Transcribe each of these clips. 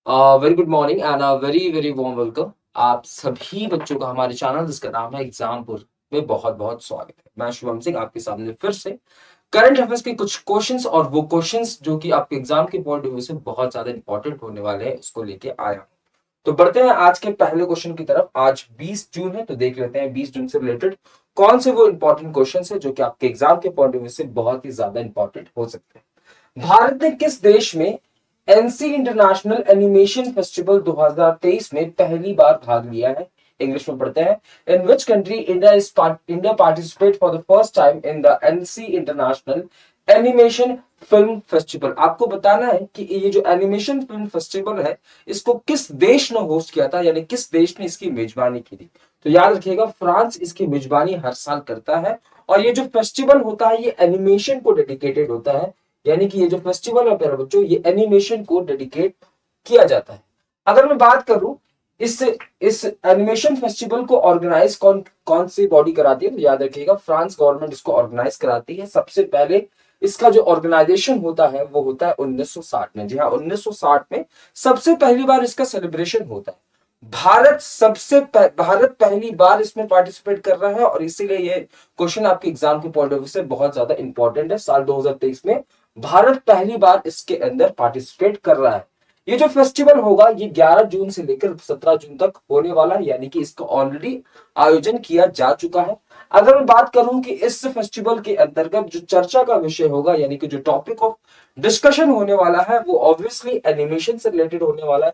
Very good morning and very very warm welcome. आप सभी बच्चों का हमारे चैनल जिसका नाम है एग्जामपुर में बहुत बहुत स्वागत है। मैं शुभम सिंह आपके सामने फिर से करंट अफेयर्स के कुछ क्वेश्चंस और वो क्वेश्चंस जो कि आपके एग्जाम के पॉइंट ऑफ व्यू से बहुत ज्यादा इंपॉर्टेंट होने वाले हैं उसको लेके आया हूं। तो बढ़ते हैं आज के पहले क्वेश्चन की तरफ। आज 20 जून है तो देख लेते हैं 20 जून से रिलेटेड कौन से वो इंपॉर्टेंट क्वेश्चंस है जो कि आपके एग्जाम के पॉइंट ऑफ व्यू से बहुत ही ज्यादा इंपॉर्टेंट हो सकते हैं। भारत ने किस देश में एनसी इंटरनेशनल एनिमेशन फेस्टिवल 2023 में पहली बार भाग लिया है? इंग्लिश में पढ़ते हैं। In which country India participate for the first time in the Annecy International Animation Film Festival. आपको बताना है कि ये जो एनिमेशन फिल्म फेस्टिवल है इसको किस देश ने होस्ट किया था, यानी किस देश ने इसकी मेजबानी की थी। तो याद रखिएगा, फ्रांस इसकी मेजबानी हर साल करता है और ये जो फेस्टिवल होता है ये एनिमेशन को डेडिकेटेड होता है, यानी कि ये जो फेस्टिवल है प्यारे बच्चों ये एनिमेशन को डेडिकेट किया जाता है। अगर मैं बात करूं इस एनिमेशन फेस्टिवल को ऑर्गेनाइज कौन कौन सी बॉडी कराती है, तो याद रखिएगा फ्रांस गवर्नमेंट इसको ऑर्गेनाइज कराती है। सबसे पहले इसका जो ऑर्गेनाइजेशन होता है वो होता है 1960 में। जी हाँ, 1960 में सबसे पहली बार इसका सेलिब्रेशन होता है। भारत पहली बार इसमें पार्टिसिपेट कर रहा है और इसीलिए ये क्वेश्चन आपके एग्जाम के पॉइंट ऑफ व्यू से बहुत ज्यादा इंपॉर्टेंट है। साल 2023 में भारत पहली बार इसके अंदर पार्टिसिपेट कर रहा है। ये जो फेस्टिवल होगा ये 11 जून से लेकर 17 जून तक होने वाला है, यानी कि इसका ऑलरेडी आयोजन किया जा चुका है। अगर मैं बात करूं कि इस फेस्टिवल के अंतर्गत जो चर्चा का विषय होगा, यानी कि जो टॉपिक ऑफ डिस्कशन होने वाला है वो ऑब्वियसली एनिमेशन से रिलेटेड होने वाला है,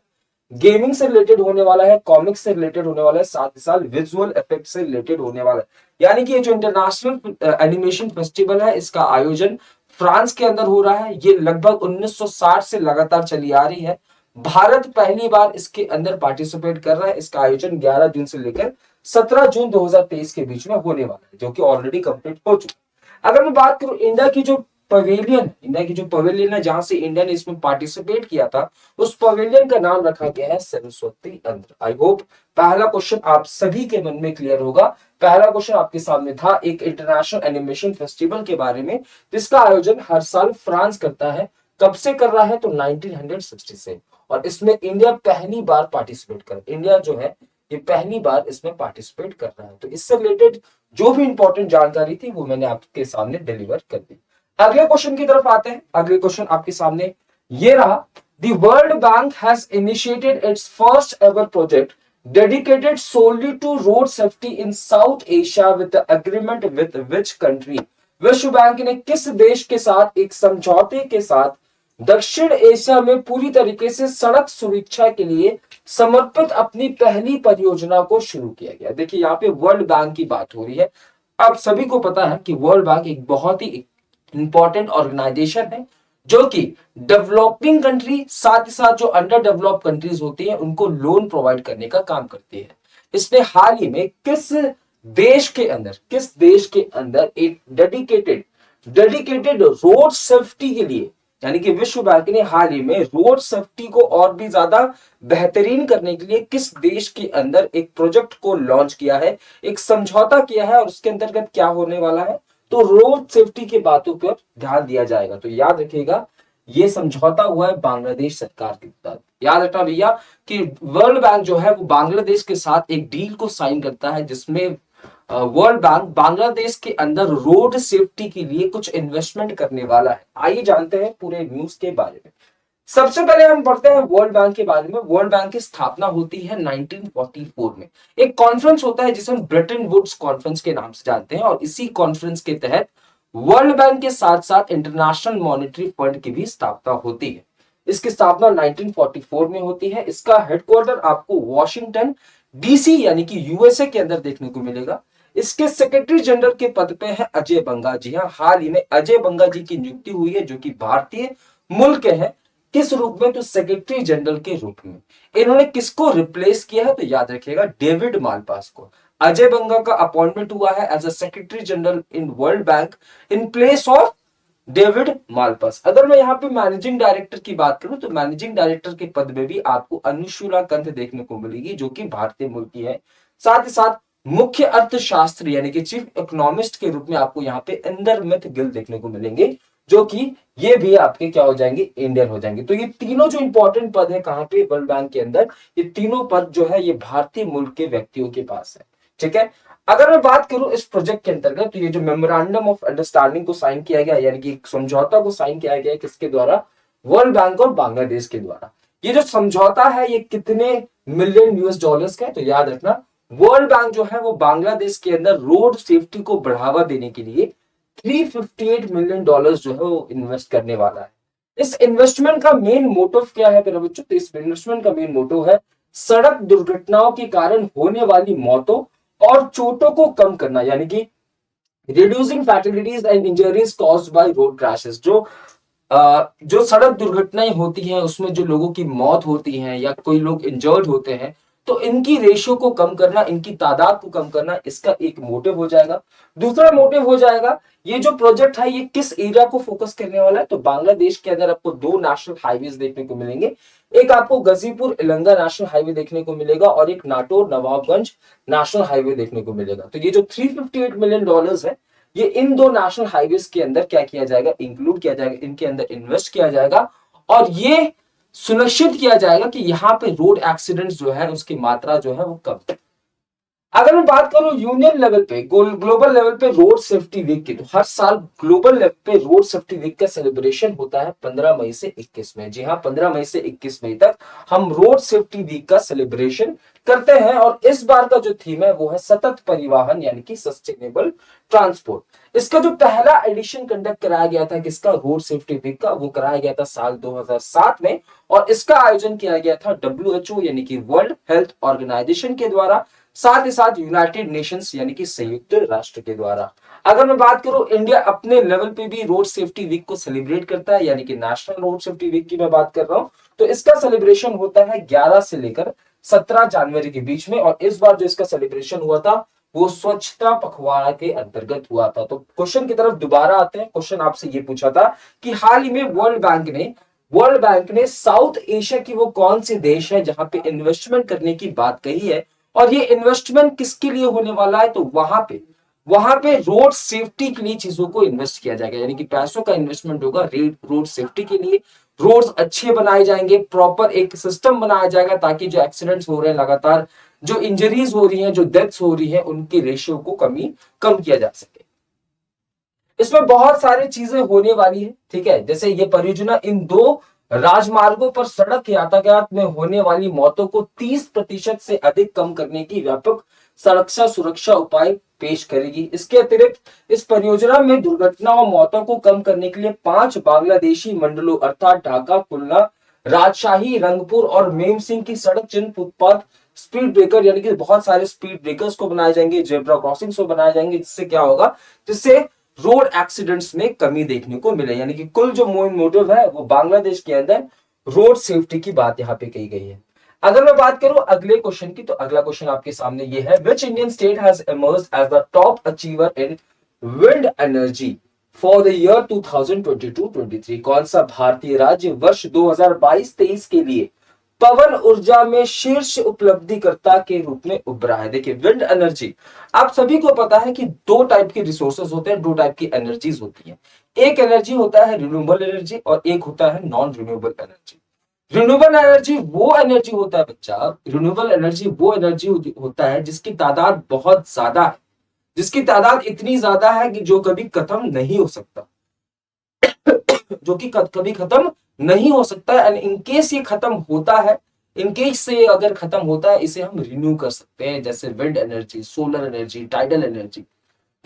गेमिंग से रिलेटेड होने वाला है, कॉमिक्स से रिलेटेड होने वाला है, साथ ही साथ विजुअल इफेक्ट से रिलेटेड होने वाला है। यानी कि ये जो इंटरनेशनल एनिमेशन फेस्टिवल है इसका आयोजन फ्रांस के अंदर हो रहा है। ये लगभग 1960 से लगातार चली आ रही है। भारत पहली बार इसके अंदर पार्टिसिपेट कर रहा है। इसका आयोजन 11 जून से लेकर 17 जून 2023 के बीच में होने वाला है, जो कि ऑलरेडी कंप्लीट हो चुका है। अगर मैं बात करूं इंडिया की जो पवेलियन है जहां से इंडिया ने इसमें पार्टिसिपेट किया था, उस पवेलियन का नाम रखा गया है सरस्वती अंध्र। आई होप पहला क्वेश्चन आप सभी के मन में क्लियर होगा। पहला क्वेश्चन आपके सामने था एक इंटरनेशनल एनिमेशन फेस्टिवल के बारे में जिसका आयोजन हर साल फ्रांस करता है। कब से कर रहा है, तो 1960 से। और इसमें इंडिया पहली बार पार्टिसिपेट कर इंडिया जो है ये पहली बार इसमें पार्टिसिपेट कर रहा है। तो इससे रिलेटेड जो भी इंपॉर्टेंट जानकारी थी वो मैंने आपके सामने डिलीवर कर दी। अगले क्वेश्चन की तरफ आते हैं। अगले क्वेश्चन आपके सामने ये रहा। The world bank has initiated it's first ever project dedicated solely to road safety in South Asia with the agreement with which country? विश्व बैंक ने किस देश के साथ एक समझौते के साथ दक्षिण एशिया में पूरी तरीके से सड़क सुरक्षा के लिए समर्पित अपनी पहली परियोजना को शुरू किया गया? देखिए यहाँ पे वर्ल्ड बैंक की बात हो रही है। आप सभी को पता है कि वर्ल्ड बैंक एक बहुत ही इंपॉर्टेंट ऑर्गेनाइजेशन है जो कि डेवलपिंग कंट्री साथ ही साथ जो अंडर डेवलप कंट्रीज होती हैं उनको लोन प्रोवाइड करने का काम करती है। इसने हाल ही में किस देश के अंदर एक डेडिकेटेड रोड सेफ्टी के लिए, यानी कि विश्व बैंक ने हाल ही में रोड सेफ्टी को और भी ज्यादा बेहतरीन करने के लिए किस देश के अंदर एक प्रोजेक्ट को लॉन्च किया है, एक समझौता किया है और उसके अंतर्गत क्या होने वाला है, तो रोड सेफ्टी की बातों पर ध्यान दिया जाएगा। तो याद रखिएगा ये समझौता हुआ है बांग्लादेश सरकार के साथ। याद रखना भैया कि वर्ल्ड बैंक जो है वो बांग्लादेश के साथ एक डील को साइन करता है जिसमें वर्ल्ड बैंक बांग्लादेश के अंदर रोड सेफ्टी के लिए कुछ इन्वेस्टमेंट करने वाला है। आइए जानते हैं पूरे न्यूज के बारे में। सबसे पहले हम पढ़ते हैं वर्ल्ड बैंक के बारे में। वर्ल्ड बैंक की स्थापना होती है 1944 में। एक कॉन्फ्रेंस होता है जिसे हम ब्रेटन वुड्स कॉन्फ्रेंस के नाम से जानते हैं और इसी कॉन्फ्रेंस के तहत वर्ल्ड बैंक के साथ साथ इंटरनेशनल मॉनेटरी फंड की भी स्थापना होती है। इसकी स्थापना 1944 में होती है। इसका हेडक्वार्टर आपको वॉशिंगटन डीसी यानी कि यूएसए के अंदर देखने को मिलेगा। इसके सेक्रेटरी जनरल के पद पे है अजय बंगा। जी हाँ, हाल ही में अजय बंगा जी की नियुक्ति हुई है जो कि भारतीय मूल के हैं। किस रूप में, तो सेक्रेटरी जनरल के रूप में। इन्होंने किसको रिप्लेस किया है, तो याद रखिएगा डेविड मालपास को। अजय बंगा का अपॉइंटमेंट हुआ है as a secretary general in World Bank in place of David Malpass. अगर मैं यहाँ पे मैनेजिंग डायरेक्टर की बात करूं तो मैनेजिंग डायरेक्टर के पद में भी आपको अनुशूला कंत देखने को मिलेगी जो कि भारतीय मूल की है। साथ ही साथ मुख्य अर्थशास्त्री यानी कि चीफ इकोनॉमिस्ट के रूप में आपको यहाँ पे इंदरमित गिल देखने को मिलेंगे जो कि ये भी आपके क्या हो जाएंगे, इंडियन हो जाएंगे। तो ये तीनों जो इंपॉर्टेंट पद है कहां पे, वर्ल्ड बैंक के अंदर, ये तीनों पद जो है ये भारतीय मूल के व्यक्तियों के पास है। ठीक है, अगर मैं बात करूं इस प्रोजेक्ट के अंतर्गत, तो ये जो मेमोरेंडम ऑफ अंडरस्टैंडिंग को साइन किया गया, यानी कि एक समझौता को साइन किया गया किसके द्वारा, वर्ल्ड बैंक और बांग्लादेश के द्वारा। ये जो समझौता है ये कितने मिलियन यूएस डॉलर्स का है, तो याद रखना वर्ल्ड बैंक जो है वो बांग्लादेश के अंदर रोड सेफ्टी को बढ़ावा देने के लिए 358 मिलियन डॉलर्स जो है वो इन्वेस्ट करने वाला है। इस इन्वेस्टमेंट का मेन मोटिव क्या है मेरे बच्चों, तो इस इन्वेस्टमेंट का मेन मोटिव है सड़क दुर्घटनाओं के कारण होने वाली मौतों और चोटों को कम करना, यानी कि reducing fatalities and injuries caused by road crashes. जो सड़क दुर्घटनाएं होती हैं उसमें जो लोगों की मौत होती है या कोई लोग इंजर्ड होते हैं, तो इनकी रेशियो को कम करना, इनकी तादाद को कम करना, इसका एक मोटिव हो जाएगा। दूसरा मोटिव हो जाएगा, ये जो प्रोजेक्ट है ये किस एरिया को फोकस करने वाला है, तो बांग्लादेश के अंदर आपको दो नेशनल हाईवेज देखने को मिलेंगे। एक आपको गाजीपुर इलंगा नेशनल हाईवे देखने को मिलेगा और एक नाटोर नवाबगंज नेशनल हाईवे देखने को मिलेगा। तो ये जो 358 मिलियन डॉलर्स है ये इन दो नेशनल हाईवेज के अंदर क्या किया जाएगा, इंक्लूड किया जाएगा, इनके अंदर इन्वेस्ट किया जाएगा और ये सुनिश्चित किया जाएगा कि यहाँ पे रोड एक्सीडेंट्स जो है उसकी मात्रा जो है वो कम है। अगर मैं बात करूं यूनियन लेवल पे, ग्लोबल लेवल पे रोड सेफ्टी वीक की, तो हर साल ग्लोबल लेवल पे रोड सेफ्टी वीक का सेलिब्रेशन होता है 15 मई से 21 मई। जी हाँ, 15 मई से 21 मई तक हम रोड सेफ्टी वीक का सेलिब्रेशन करते हैं और इस बार का जो थीम है वो है सतत परिवहन, यानी कि सस्टेनेबल ट्रांसपोर्ट। इसका जो पहला एडिशन कंडक्ट कराया गया था किसका, रोड सेफ्टी वीक का, वो कराया गया था साल 2007 में और इसका आयोजन किया गया था WHO यानी कि वर्ल्ड हेल्थ ऑर्गेनाइजेशन के द्वारा, साथ ही साथ यूनाइटेड नेशंस यानी कि संयुक्त राष्ट्र के द्वारा। अगर मैं बात करूं इंडिया अपने लेवल पे भी रोड सेफ्टी वीक को सेलिब्रेट करता है, यानी कि नेशनल रोड सेफ्टी वीक की मैं बात कर रहा हूं, तो इसका सेलिब्रेशन होता है 11 से लेकर 17 जनवरी के बीच में और इस बार जो इसका सेलिब्रेशन हुआ था वो स्वच्छता पखवाड़ा के अंतर्गत हुआ था। तो क्वेश्चन की तरफ दोबारा आते हैं। क्वेश्चन आपसे ये पूछा था कि हाल ही में वर्ल्ड बैंक ने साउथ एशिया की वो कौन सी देश है जहां पे इन्वेस्टमेंट करने की बात कही है और ये इन्वेस्टमेंट किसके लिए होने वाला है, तो वहां पे रोड सेफ्टी के लिए चीजों को इन्वेस्ट किया जाएगा, यानी कि पैसों का इन्वेस्टमेंट होगा रोड सेफ्टी के लिए। रोड्स अच्छे बनाए जाएंगे, प्रॉपर एक सिस्टम बनाया जाएगा ताकि जो एक्सीडेंट्स हो रहे हैं लगातार, जो इंजरीज हो रही हैं, जो डेथ्स हो रही हैं, उनकी रेशियो को कम किया जा सके। इसमें बहुत सारी चीजें होने वाली है। ठीक है, जैसे ये परियोजना इन दो राजमार्गों पर सड़क यातायात में होने वाली मौतों को 30% से अधिक कम करने की व्यापक सड़क सुरक्षा उपाय पेश करेगी। इसके अतिरिक्त इस परियोजना में दुर्घटना और मौतों को कम करने के लिए 5 बांग्लादेशी मंडलों अर्थात ढाका, खुलना, राजशाही, रंगपुर और मेम सिंह की सड़क चिन्ह, फुटपाथ, स्पीड ब्रेकर, यानी कि बहुत सारे स्पीड ब्रेकर्स को बनाए जाएंगे, जेब्रा क्रॉसिंग्स को बनाए जाएंगे, जिससे क्या होगा, जिससे रोड एक्सीडेंट्स में कमी देखने को मिले। यानी कि कुल जो मोटिव है वो बांग्लादेश के अंदर रोड सेफ्टी की बात यहाँ पे कही गई है। अगर मैं बात करूं अगले क्वेश्चन की, तो अगला क्वेश्चन आपके सामने ये है, which Indian state has emerged as the top achiever in wind energy for the year 2022-23? कौन सा भारतीय राज्य वर्ष 2022-23 के लिए पवन ऊर्जा में शीर्ष उपलब्धिकर्ता के रूप में उभरा है? देखिए, विंड एनर्जी, आप सभी को पता है कि दो टाइप के रिसोर्सेज होते हैं, दो टाइप की एनर्जीज होती हैं। एक एनर्जी होता है रिन्यूएबल एनर्जी और एक होता है non renewable energy. Renewable energy वो एनर्जी होता है बच्चा, रिन्यूएबल एनर्जी वो एनर्जी होता है जिसकी तादाद बहुत ज्यादा है, जिसकी तादाद इतनी ज्यादा है कि जो कभी खत्म नहीं हो सकता, जो कि कभी खत्म नहीं हो सकता एंड इनकेस ये खत्म होता है, इनकेस से अगर खत्म होता है, इसे हम रिन्यू कर सकते हैं, जैसे wind energy, solar energy, tidal energy.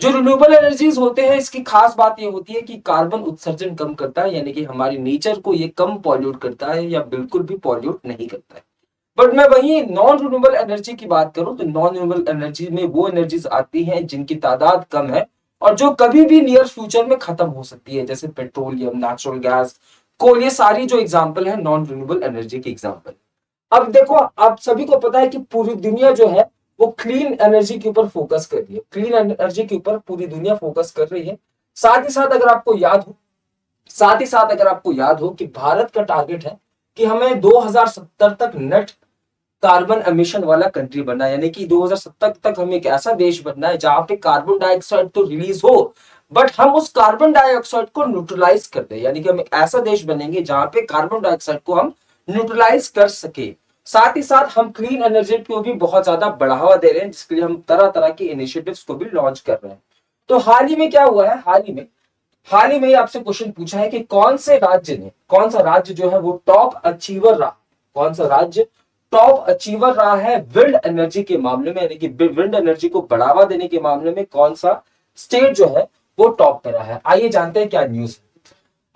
जो रिन्यूएबल एनर्जीज होते हैं इसकी खास बात ये होती है कि कार्बन उत्सर्जन कम करता है, यानी कि हमारी नेचर को ये कम पॉल्यूट करता है या बिल्कुल भी पॉल्यूट नहीं करता है। बट मैं वही नॉन रिन्यूएबल एनर्जी की बात करूं तो नॉन रिन्यूएबल एनर्जी में वो एनर्जीज आती हैं जिनकी तादाद कम है और जो कभी भी नियर फ्यूचर में खत्म हो सकती है, जैसे पेट्रोलियम, नेचुरल गैस, कोल, ये सारी जो एग्जांपल है नॉन रिन्यूएबल एनर्जी की एग्जांपल। अब देखो, आप सभी को पता है कि पूरी दुनिया जो है वो क्लीन एनर्जी के ऊपर फोकस कर रही है, क्लीन एनर्जी के ऊपर पूरी दुनिया फोकस कर रही है। साथ ही साथ अगर आपको याद हो कि भारत का टारगेट है कि हमें 2070 तक नेट कार्बन एमिशन वाला कंट्री बनना है, यानी कि 2070 तक हमें एक ऐसा देश बनना है जहां पे कार्बन डाइऑक्साइड तो रिलीज हो बट हम उस कार्बन डाइऑक्साइड को न्यूट्रलाइज कर दें, यानी कि हम एक ऐसा देश बनेंगे जहां पे कार्बन डाइऑक्साइड को हम न्यूट्रलाइज कर सके। साथ ही साथ हम क्लीन एनर्जी को भी बहुत ज्यादा बढ़ावा दे रहे हैं, जिसके लिए हम तरह तरह की इनिशिएटिव्स को भी लॉन्च कर रहे हैं। तो हाल ही में क्या हुआ है, हाल ही में आपसे क्वेश्चन पूछा है कि कौन सा राज्य जो है वो टॉप अचीवर रहा, कौन सा राज्य टॉप अचीवर रहा है विंड एनर्जी के मामले में, यानी कि विंड एनर्जी को बढ़ावा देने के मामले में कौन सा स्टेट जो है वो टॉप पे रहा है। आइए जानते हैं क्या न्यूज है।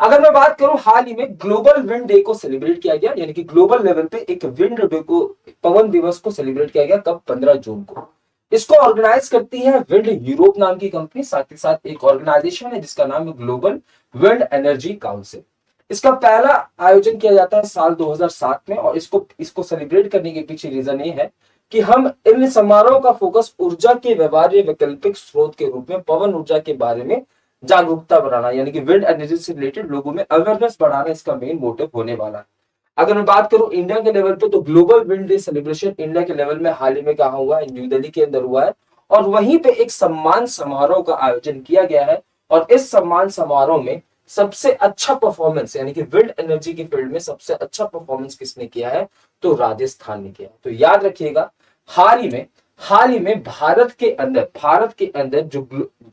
अगर मैं बात करूं, हाल ही में ग्लोबल विंड डे को सेलिब्रेट किया गया, यानी कि ग्लोबल लेवल पे एक विंड डे को, पवन दिवस को सेलिब्रेट किया गया, कब, 15 जून को। इसको ऑर्गेनाइज करती है विंड यूरोप नाम की कंपनी, साथ ही साथ एक ऑर्गेनाइजेशन है जिसका नाम है ग्लोबल विंड एनर्जी काउंसिल। इसका पहला आयोजन किया जाता है साल 2007 में, और इसको इसको सेलिब्रेट करने के पीछे रीजन ये है कि हम इन समारोह का फोकस ऊर्जा के व्यवहार्य वैकल्पिक स्रोत के रूप में पवन ऊर्जा के बारे में जागरूकता बढ़ाना, यानी कि विंड एनर्जी से रिलेटेड लोगों में अवेयरनेस बढ़ाना इसका मेन मोटिव होने वाला है। अगर मैं बात करूं इंडिया के लेवल पे, तो global wind day celebration India के लेवल में हाल ही में कहा हुआ है, न्यू दिल्ली के अंदर हुआ है, और वहीं पे एक सम्मान समारोह का आयोजन किया गया है। और इस सम्मान समारोह में सबसे अच्छा परफॉर्मेंस, यानी कि विंड एनर्जी की फील्ड में सबसे अच्छा परफॉर्मेंस किसने किया है, तो राजस्थान ने किया। तो याद रखिएगा, हाल ही में भारत के अंदर जो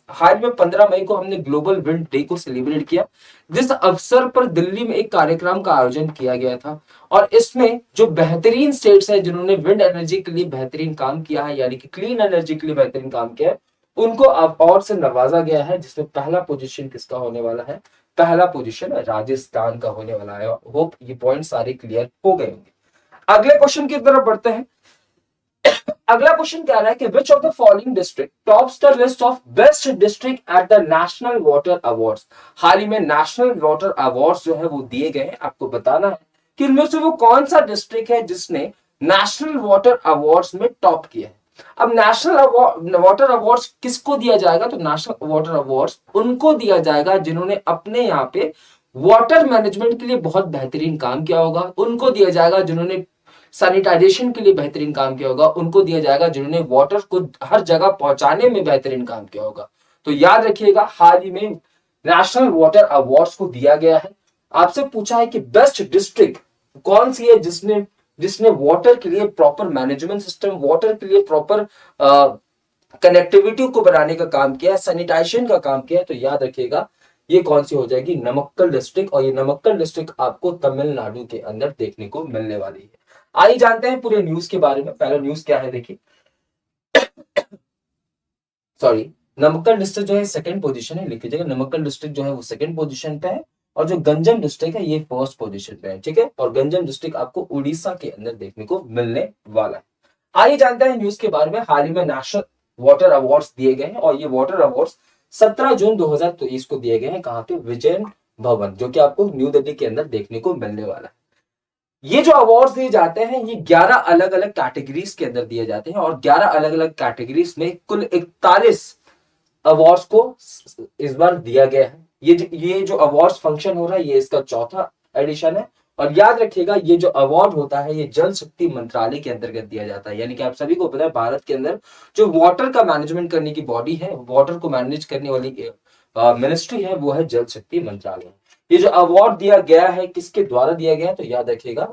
हाल में 15 मई को हमने ग्लोबल विंड डे को सेलिब्रेट किया, जिस अवसर पर दिल्ली में एक कार्यक्रम का आयोजन किया गया था। और इसमें जो बेहतरीन स्टेट्स हैं जिन्होंने विंड एनर्जी के लिए बेहतरीन काम किया है, यानी कि क्लीन एनर्जी के लिए बेहतरीन काम किया है, उनको अवार्ड से नवाजा गया है, जिसमें पहला पोजीशन किसका होने वाला है, पहला पोजीशन राजस्थान का होने वाला है। होप ये पॉइंट सारे क्लियर हो गए होंगे। अगले क्वेश्चन की तरफ बढ़ते हैं। अगला क्वेश्चन कह रहा है कि which of the following district tops the list of best district at the National Water Awards. हाल ही में नेशनल वाटर अवार्ड्स जो है वो दिए गए हैं, आपको बताना है कि इनमें से वो कौन सा डिस्ट्रिक्ट है जिसने नेशनल वाटर अवार्ड्स में टॉप किया है। अब नेशनल वाटर अवार्ड्स किसको दिया जाएगा, तो नेशनल वाटर अवार्ड्स उनको दिया जाएगा जिन्होंने अपने यहाँ पे वाटर मैनेजमेंट के लिए बहुत बेहतरीन काम किया होगा, उनको दिया जाएगा जिन्होंने सैनिटाइजेशन के लिए बेहतरीन काम किया होगा, उनको दिया जाएगा जिन्होंने वाटर को हर जगह पहुंचाने में बेहतरीन काम किया होगा। तो याद रखिएगा, हाल ही में नेशनल वाटर अवार्ड्स को दिया गया है। आपसे पूछा है कि बेस्ट डिस्ट्रिक्ट कौन सी है जिसने जिसने वाटर के लिए प्रॉपर मैनेजमेंट सिस्टम, वाटर के लिए प्रॉपर कनेक्टिविटी को बनाने का काम किया है, सैनिटाइजेशन का काम किया है। तो याद रखिएगा, ये कौन सी हो जाएगी, नमक्कल डिस्ट्रिक्ट। और ये नमक्कल डिस्ट्रिक्ट आपको तमिलनाडु के अंदर देखने को मिलने वाली है। आइए जानते हैं पूरे न्यूज के बारे में। पहला न्यूज क्या है, देखिए, सॉरी, नमक्कल डिस्ट्रिक्ट जो है सेकंड पोजीशन है, लिख लीजिएगा, नमक्कल डिस्ट्रिक्ट जो है वो सेकंड पोजीशन पे है, और जो गंजम डिस्ट्रिक्ट है ये फर्स्ट पोजीशन पे है, ठीक है। और गंजम डिस्ट्रिक्ट आपको उड़ीसा के अंदर देखने को मिलने वाला है। आइए जानते हैं न्यूज के बारे में। हाल ही में नेशनल वाटर अवार्ड्स दिए गए हैं, और ये वाटर अवार्ड्स 17 जून 2023 को दिए गए हैं। कहां पे, विजय भवन, जो कि आपको न्यू दिल्ली के अंदर देखने को मिलने वाला है। ये जो अवार्ड्स दिए जाते हैं ये 11 अलग अलग कैटेगरीज के अंदर दिए जाते हैं, और 11 अलग अलग कैटेगरीज में कुल 41 अवार्ड्स को इस बार दिया गया है। ये जो अवार्ड्स फंक्शन हो रहा है ये इसका चौथा एडिशन है। और याद रखिएगा, ये जो अवार्ड होता है ये जल शक्ति मंत्रालय के अंतर्गत दिया जाता है, यानी कि आप सभी को पता है भारत के अंदर जो वाटर का मैनेजमेंट करने की बॉडी है, वाटर को मैनेज करने वाली मिनिस्ट्री है, वो है जल शक्ति मंत्रालय। ये जो अवार्ड दिया गया है किसके द्वारा दिया गया है, तो याद रखिएगा,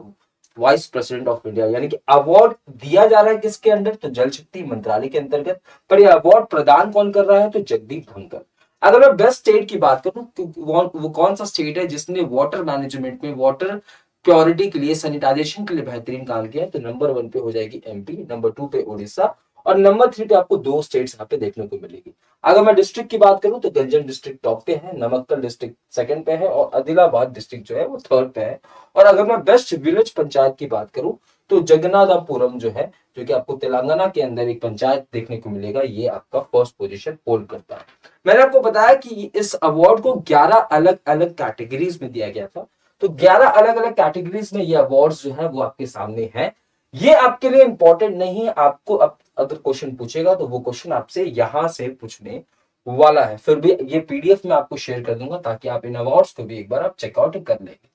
वाइस प्रेसिडेंट ऑफ इंडिया, यानी कि अवार्ड दिया जा रहा है किसके अंदर, तो जल शक्ति मंत्रालय के अंतर्गत। पर यह अवार्ड प्रदान कौन कर रहा है, तो जगदीप धनखड़। अगर मैं बेस्ट स्टेट की बात करूं, तो वो कौन सा स्टेट है जिसने वाटर मैनेजमेंट में, वाटर प्योरिटी के लिए, सैनिटाइजेशन के लिए बेहतरीन काम किया है, तो नंबर 1 पे हो जाएगी एमपी, नंबर 2 पे उड़ीसा, और नंबर 3 पे आपको 2 स्टेट्स यहाँ पे देखने को मिलेगी। अगर मैं डिस्ट्रिक्ट की बात करूं तो गंजम डिस्ट्रिक्ट टॉप पे है, नमक्कल डिस्ट्रिक्ट सेकंड पे है, और आदिलाबाद डिस्ट्रिक्ट जो है वो थर्ड पे है। और अगर मैं बेस्ट विलेज पंचायत की बात करूं तो जगन्नाथपुरम जो है, जो कि आपको तेलंगाना के अंदर एक पंचायत देखने को मिलेगा, ये आपका फर्स्ट पोजीशन होल्ड करता है। मैंने आपको बताया कि इस अवार्ड को 11 अलग अलग कैटेगरीज में दिया गया था। तो 11 अलग अलग कैटेगरीज में ये अवार्ड्स जो है वो आपके सामने है। ये आपके लिए इंपॉर्टेंट नहीं है, आपको अब अगर क्वेश्चन पूछेगा तो वो क्वेश्चन आपसे यहां से पूछने वाला है। फिर भी ये पीडीएफ में आपको शेयर कर दूंगा ताकि आप इन अवार्ड्स को भी एक बार आप चेकआउट कर लेंगे।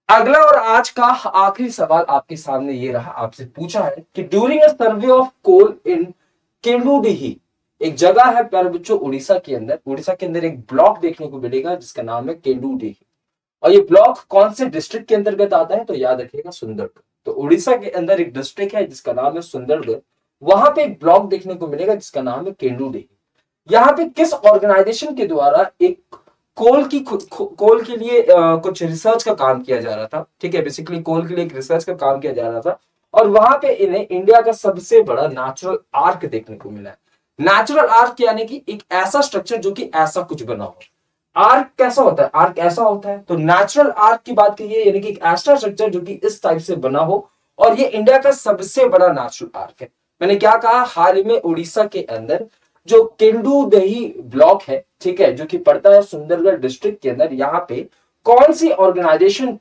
अगला और आज का आखिरी सवाल आपके सामने ये रहा, आपसे पूछा है कि during a survey of coal इन केंडुडीही एक जगह है प्यारे बच्चों उड़ीसा के अंदर एक ब्लॉक देखने को मिलेगा जिसका नाम है केंदुडेही। और ये ब्लॉक कौन से डिस्ट्रिक्ट के अंतर्गत आता है, तो याद रखिएगा सुंदरगढ़। तो उड़ीसा के अंदर एक डिस्ट्रिक्ट है जिसका नाम है सुंदरगढ़, वहां पे एक ब्लॉक देखने को मिलेगा जिसका नाम है केंदुडेही। यहाँ पे किस ऑर्गेनाइजेशन के द्वारा एक कोल के लिए कुछ रिसर्च का काम किया जा रहा था, ठीक है, बेसिकली कोल के लिए एक रिसर्च का काम किया जा रहा था, और वहां पे इन्हें इंडिया का सबसे बड़ा नेचुरल आर्क देखने को मिला है। नेचुरल आर्क यानी कि एक ऐसा स्ट्रक्चर जो कि ऐसा कुछ बना हो। आर्क कैसा होता है, आर्क ऐसा होता है, तो नेचुरल आर्क की बात करिए यानी कि एक ऐसा स्ट्रक्चर जो कि इस टाइप से बना हो, और ये इंडिया का सबसे बड़ा नेचुरल आर्क है। मैंने क्या कहा, हाल ही में उड़ीसा के अंदर जो केंदुदेही ब्लॉक है, ठीक है, जो कि पड़ता है सुंदरगढ़ डिस्ट्रिक्ट के अंदर, यहाँ पे कौन सी ऑर्गेनाइजेशन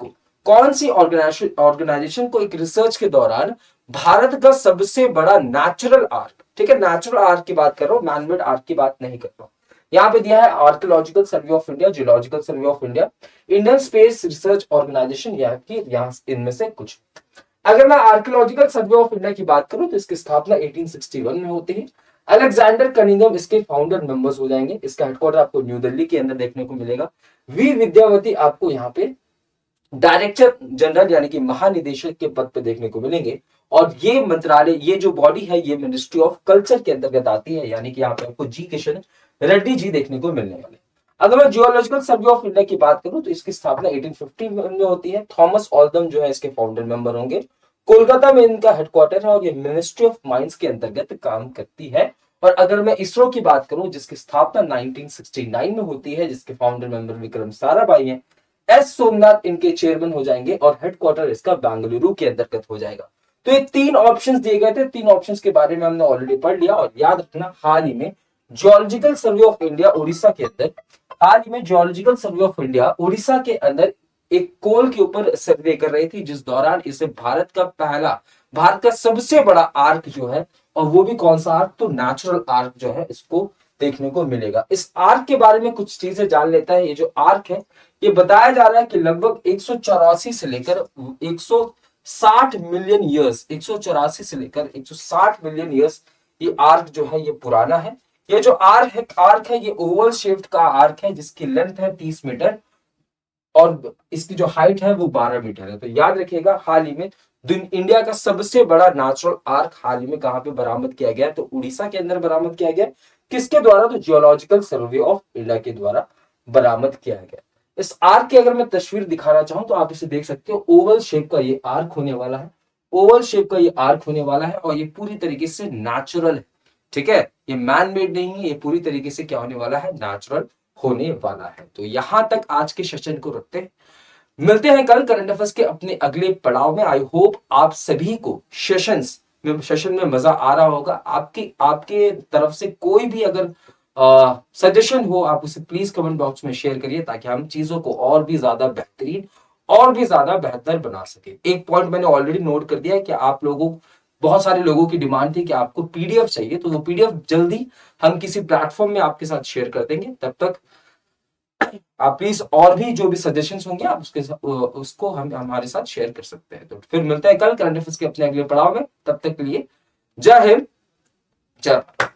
को एक रिसर्च के दौरान भारत का सबसे बड़ा नेचुरल आर्क, ठीक है, नेचुरल आर्क की बात कर रहा हूं, मैनमेड आर्क की बात नहीं कर रहा हूं। यहाँ पे दिया है Archaeological Survey of India, Geological Survey of India, Indian Space Research Organisation, यहाँ इनमें से कुछ। अगर मैं आर्कियोलॉजिकल सर्वे ऑफ इंडिया की बात करूं तो इसकी स्थापना 1861 में होती है। अलेक्जेंडर कनिंघम इसके फाउंडर मेंबर्स हो जाएंगे। इसका हेडक्वार्टर आपको न्यू दिल्ली के अंदर देखने को मिलेगा। वी विद्यावती आपको यहाँ पे डायरेक्टर जनरल यानी कि महानिदेशक के पद पे देखने को मिलेंगे। और ये मंत्रालय, ये जो बॉडी है, ये मिनिस्ट्री ऑफ कल्चर के अंतर्गत आती है, यानी कि यहाँ पे आपको जी किशन रेड्डी जी देखने को मिलने वाले। अगर मैं जियोलॉजिकल सर्वे ऑफ इंडिया की बात करूं तो इसकी स्थापना 1850 में होती है। थॉमस ऑल्डम जो है इसके फाउंडर मेंबर होंगे। कोलकाता में इनका हेडक्वार्टर है और ये मिनिस्ट्री ऑफ माइंस के अंतर्गत काम करती है। और अगर मैं इसरो की बात करूं जिसकी स्थापना 1969 में होती है, जिसके फाउंडर मेंबर विक्रम साराभाई हैं, एस सोमनाथ इनके चेयरमैन हो जाएंगे और हेडक्वार्टर इसका बेंगलुरु के अंतर्गत हो जाएगा। तो ये तीन ऑप्शंस दिए गए थे, तीन ऑप्शंस के बारे में हमने ऑलरेडी पढ़ लिया। और याद रखना, हाल ही में geological Survey of India Orissa के अंदर, हाल ही में geological Survey of India Orissa के अंदर एक कोल के ऊपर सर्वे कर रही थी, जिस दौरान इसे भारत का सबसे बड़ा आर्क जो है, और वो भी कौन सा आर्क, तो नेचुरल आर्क जो है, इसको देखने को मिलेगा। इस आर्क के बारे में कुछ चीजें जान लेता है। ये जो आर्क है, ये बताया जा रहा है कि लगभग 184 से लेकर 160 मिलियन ईयर्स, 184 से लेकर 160 मिलियन ईयर्स ये आर्क जो है ये पुराना है। ये जो आर्क है ये ओवल शेप्ड का आर्क है, जिसकी लेंथ है 30 मीटर और इसकी जो हाइट है वो 12 मीटर है। तो याद रखिएगा, हाल ही में इंडिया का सबसे बड़ा नेचुरल आर्क हाल ही में कहां पे बरामद किया गया, तो उड़ीसा के अंदर बरामद किया गया। किसके द्वारा, तो जियोलॉजिकल सर्वे ऑफ इंडिया के द्वारा बरामद किया गया। इस आर्क की अगर मैं तस्वीर दिखाना चाहूं तो आप इसे देख सकते हो। ओवल शेप का ये आर्क होने वाला है, ओवल शेप का ये आर्क होने वाला है, और ये पूरी तरीके से नेचुरल है, ठीक है, ये मैन मेड नहीं है, ये पूरी तरीके से क्या होने वाला है, नेचुरल होने वाला है। तो यहां तक आज के सेशन को रखते हैं। मिलते हैं कल करंट अफेयर्स के अपने अगले पड़ाव में। आई होप आप सभी को सेशन में मजा आ रहा होगा। आपके तरफ से कोई भी अगर सजेशन हो, आप उसे प्लीज कमेंट बॉक्स में शेयर करिए, ताकि हम चीजों को और भी ज्यादा बेहतरीन और भी ज्यादा बेहतर बना सके। एक पॉइंट मैंने ऑलरेडी नोट कर दिया है कि बहुत सारे लोगों की डिमांड थी कि आपको पीडीएफ चाहिए, तो वो पीडीएफ जल्दी हम किसी प्लेटफॉर्म में आपके साथ शेयर कर देंगे। तब तक आप प्लीज और भी जो भी सजेशंस होंगे आप उसको हम हमारे साथ शेयर कर सकते हैं। तो फिर मिलता है कल करंट अफेयर्स के अपने अगले पड़ाव में। तब तक के लिए जय हिंद, जय भारत।